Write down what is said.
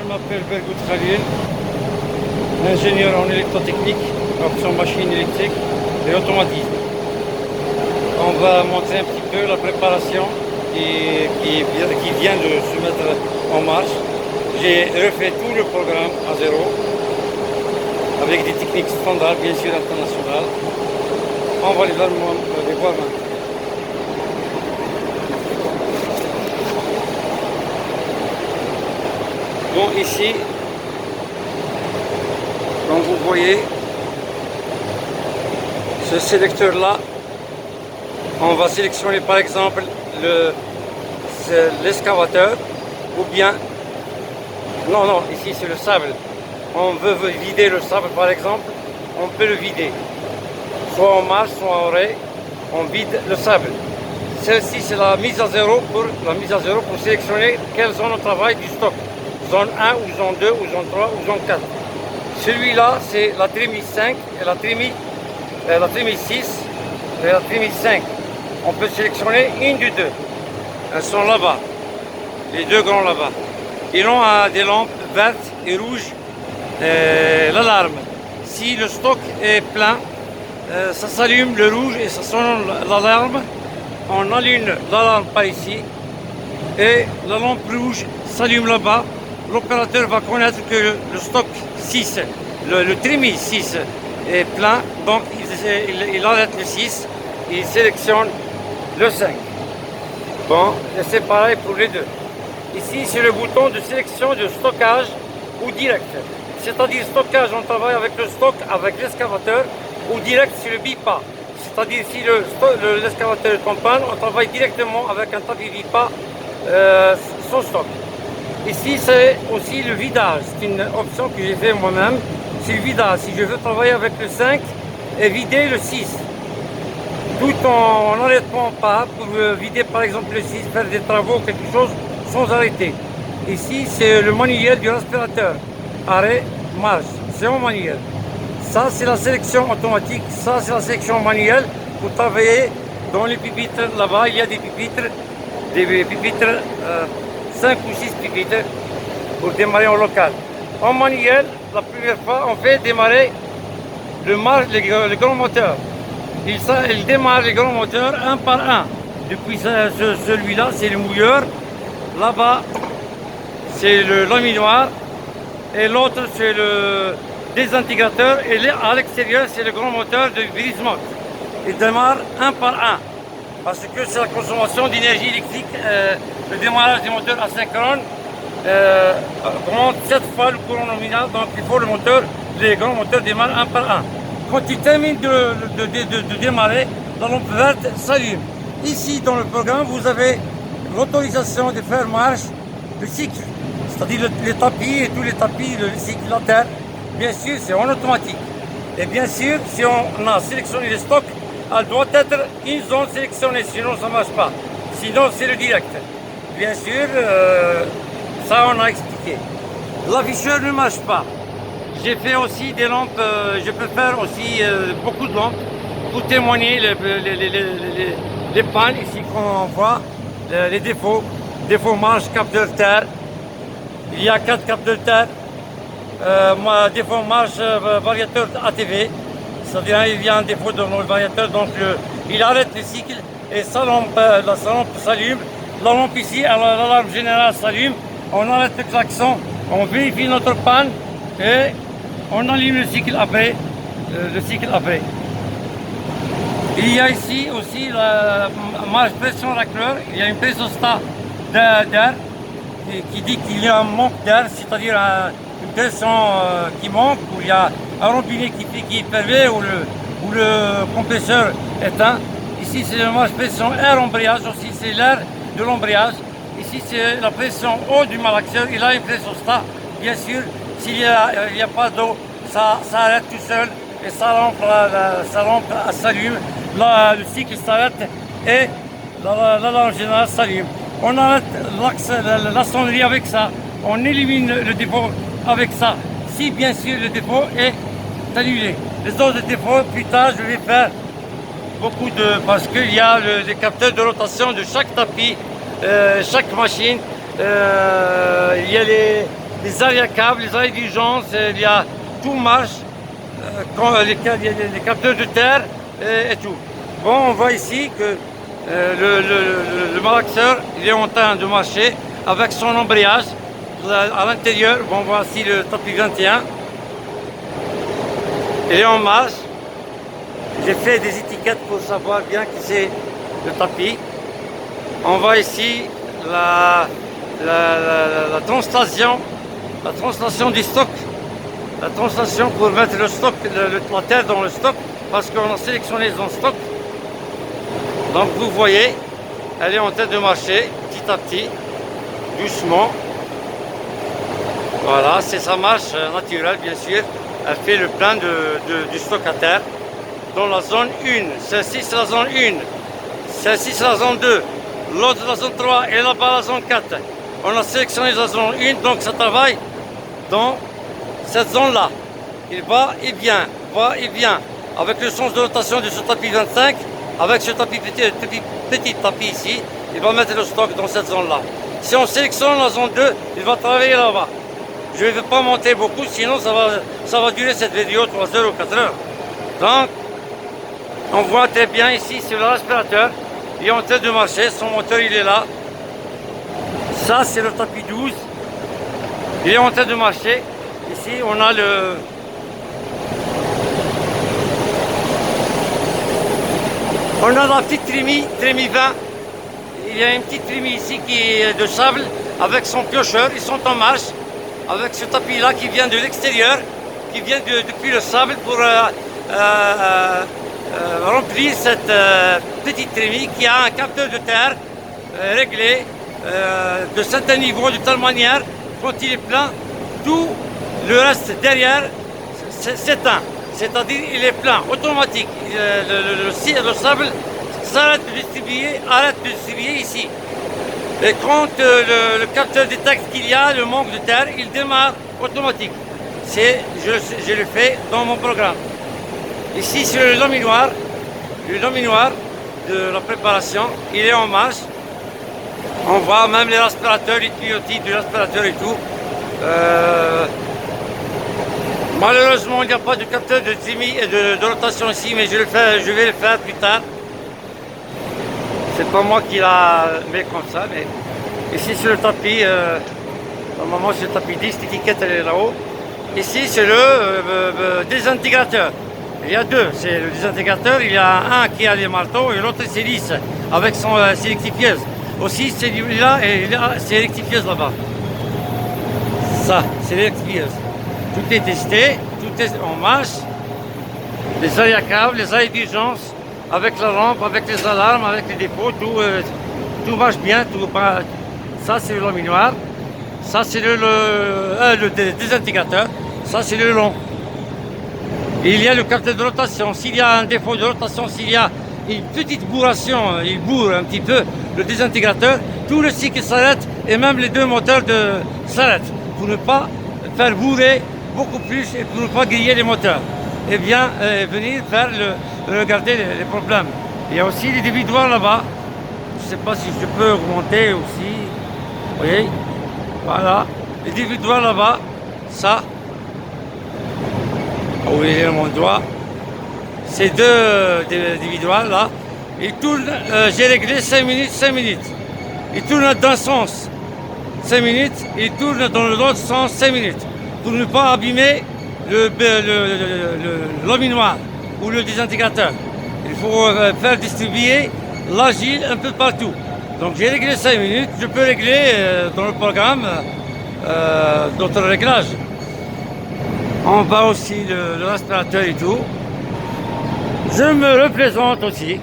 m'appelle Bergout Khalil, ingénieur en électrotechnique, option machine électrique et automatisme. On va montrer un petit peu la préparation qui vient de se mettre en marche. J'ai refait tout le programme à zéro, avec des techniques standards, bien sûr internationales. On va les voir maintenant. Bon, ici, comme vous voyez, ce sélecteur-là, on va sélectionner par exemple l'excavateur ou bien, non, ici c'est le sable. On veut vider le sable par exemple, on peut le vider. Soit en marche, soit en raie, on vide le sable. Celle-ci c'est la mise à zéro pour sélectionner quelle zone de travail du stock. Zone 1 ou zone 2 ou zone 3 ou zone 4. Celui-là c'est la trémie 5 et la trémie 6 et la trémie 5. On peut sélectionner une des deux. Elles sont là-bas. Les deux grands là-bas. Ils ont des lampes vertes et rouges. L'alarme. Si le stock est plein, ça s'allume le rouge et ça sonne l'alarme. On allume l'alarme par ici. Et la lampe rouge s'allume là-bas. L'opérateur va connaître que le stock 6, le trémie 6 est plein. Donc il arrête le 6. Il sélectionne le 5. Bon, et c'est pareil pour les deux. Ici, c'est le bouton de sélection de stockage ou direct. C'est-à-dire stockage, on travaille avec le stock, avec l'excavateur, ou direct, c'est le BIPA. C'est-à-dire si l'excavateur est en panne, on travaille directement avec un tapis BIPA son stock. Ici, c'est aussi le vidage. C'est une option que j'ai fait moi-même. C'est le vidage. Si je veux travailler avec le 5 et vider le 6. Tout en n'arrêtant pas pour vider par exemple le 6, faire des travaux, quelque chose sans arrêter. Ici c'est le manuel du respirateur. Arrêt, marche, c'est en manuel. Ça c'est la sélection automatique, ça c'est la sélection manuelle pour travailler dans les pupitres. Là-bas il y a des pupitres 5 ou 6 pupitres pour démarrer en local. En manuel, la première fois on fait démarrer le grand moteur. Il démarre les grands moteurs un par un. Depuis celui-là, c'est le mouilleur. Là-bas, c'est le laminoir. Et l'autre, c'est le désintégrateur. Et à l'extérieur, c'est le grand moteur de brisement. Il démarre un par un. Parce que c'est la consommation d'énergie électrique. Le démarrage des moteurs asynchrone augmente 7 fois le courant nominal. Donc il faut les grands moteurs démarrent un par un. Quand il termine de démarrer, la lampe verte s'allume. Ici, dans le programme, vous avez l'autorisation de faire marche le cycle, c'est-à-dire les tapis et tous les tapis, le cycle latéral. Bien sûr, c'est en automatique. Et bien sûr, si on a sélectionné les stocks, elle doit être une zone sélectionnée, sinon ça ne marche pas. Sinon, c'est le direct. Bien sûr, ça on a expliqué. L'afficheur ne marche pas. J'ai fait aussi des lampes, je peux faire aussi beaucoup de lampes pour témoigner les pannes ici qu'on voit, les défauts. Défaut marche, capteur terre. Il y a 4 capteurs terre. Défaut marche, variateur ATV. C'est-à-dire il y a un défaut dans le variateur, donc il arrête le cycle et sa lampe s'allume. La lampe ici, l'alarme générale s'allume. On arrête le klaxon, on vérifie notre panne et on allume le cycle après. Il y a ici aussi la marche pression racleur. Il y a une pressostat d'air qui dit qu'il y a un manque d'air, c'est-à-dire une pression qui manque, où il y a un robinet qui est fermé ou le compresseur éteint. Ici c'est la marche pression air embrayage aussi, c'est l'air de l'embrayage. Ici c'est la pression eau du malaxeur. Il a une pressostat, bien sûr. S'il n'y a pas d'eau, ça arrête tout seul et sa lampe s'allume, le cycle s'arrête et la lampe générale s'allume. On arrête la sonnerie avec ça, on élimine le défaut avec ça, si bien sûr le défaut est annulé. Les autres défauts, plus tard je vais faire beaucoup parce qu'il y a les capteurs de rotation de chaque tapis, chaque machine, il y a les les arrêts câbles, les arrêts d'urgence, il y a tout marche, les capteurs de terre et tout. Bon, on voit ici que le malaxeur, il est en train de marcher avec son embrayage à l'intérieur. Bon, voici le tapis 21. Il est en marche. J'ai fait des étiquettes pour savoir bien que c'est le tapis. On voit ici la translation du stock. La translation pour mettre le stock, la terre dans le stock, parce qu'on a sélectionné dans le stock. Donc vous voyez, elle est en train de marcher petit à petit, doucement. Voilà, c'est sa marche naturelle bien sûr. Elle fait le plein du stock à terre dans la zone 1. Celle-ci c'est la zone 1. Celle-ci c'est la zone 2. L'autre la zone 3 et là-bas la zone 4. On a sélectionné la zone 1, donc ça travaille dans cette zone-là. Il va et vient, avec le sens de rotation de ce tapis 25, avec ce petit tapis ici, il va mettre le stock dans cette zone-là. Si on sélectionne la zone 2, il va travailler là-bas. Je ne vais pas monter beaucoup, sinon ça va durer cette vidéo 3 heures ou 4 heures. Donc, on voit très bien ici sur l'aspirateur, il est en train de marcher, son moteur il est là. Ça c'est le tapis 12, il est en train de marcher. Ici on a la petite trémie 20. Il y a une petite trémie ici qui est de sable avec son piocheur, ils sont en marche avec ce tapis là qui vient de l'extérieur, qui vient depuis le sable pour remplir cette petite trémie qui a un capteur de terre réglé de certains niveaux de telle manière quand il est plein, tout le reste derrière s'éteint, c'est-à-dire il est plein, automatique. Le sable s'arrête de distribuer, arrête de distribuer ici. Et quand le capteur détecte qu'il y a le manque de terre, il démarre automatique. Je le fais dans mon programme. Ici sur le laminoir de la préparation, il est en marche. On voit même les aspirateurs, les tuyautis de l'aspirateur et tout. Malheureusement, il n'y a pas de capteur de trémie et de rotation ici, mais je vais le faire plus tard. C'est pas moi qui l'a mis comme ça, mais ici sur le tapis, normalement c'est le tapis 10, l'étiquette elle est là-haut. Ici c'est le désintégrateur. Il y a deux, c'est le désintégrateur, il y a un qui a les marteaux et l'autre c'est lisse, avec son sélectifieuse. Aussi celui-là, c'est rectifieuse là-bas. Ça, c'est rectifieuse. Tout est testé, tout est en marche. Les arrêts à câbles, les arrêts d'urgence, avec la lampe, avec les alarmes, avec les dépôts, tout marche bien. Ça, c'est le laminoir. Ça, c'est le désintégrateur. Ça, c'est le long. Et il y a le capteur de rotation. S'il y a un défaut de rotation, s'il y a une petite bourration, il bourre un petit peu le désintégrateur, tout le cycle s'arrête et même les deux moteurs s'arrêtent pour ne pas faire bourrer beaucoup plus et pour ne pas griller les moteurs. Et bien venir faire regarder les problèmes. Il y a aussi les dévidoirs là-bas. Je ne sais pas si je peux remonter aussi. Vous voyez, voilà. Les dévidoirs là-bas, ça. Où il est mon doigt. Ces deux dévidoirs là. Ils tournent, j'ai réglé 5 minutes, 5 minutes. Ils tournent dans un sens 5 minutes, ils tournent dans l'autre sens 5 minutes. Pour ne pas abîmer le laminoir ou le désintégrateur. Il faut faire distribuer l'agile un peu partout. Donc j'ai réglé 5 minutes, je peux régler dans le programme d'autres réglages. On va aussi l'aspirateur et tout. Je me représente aussi.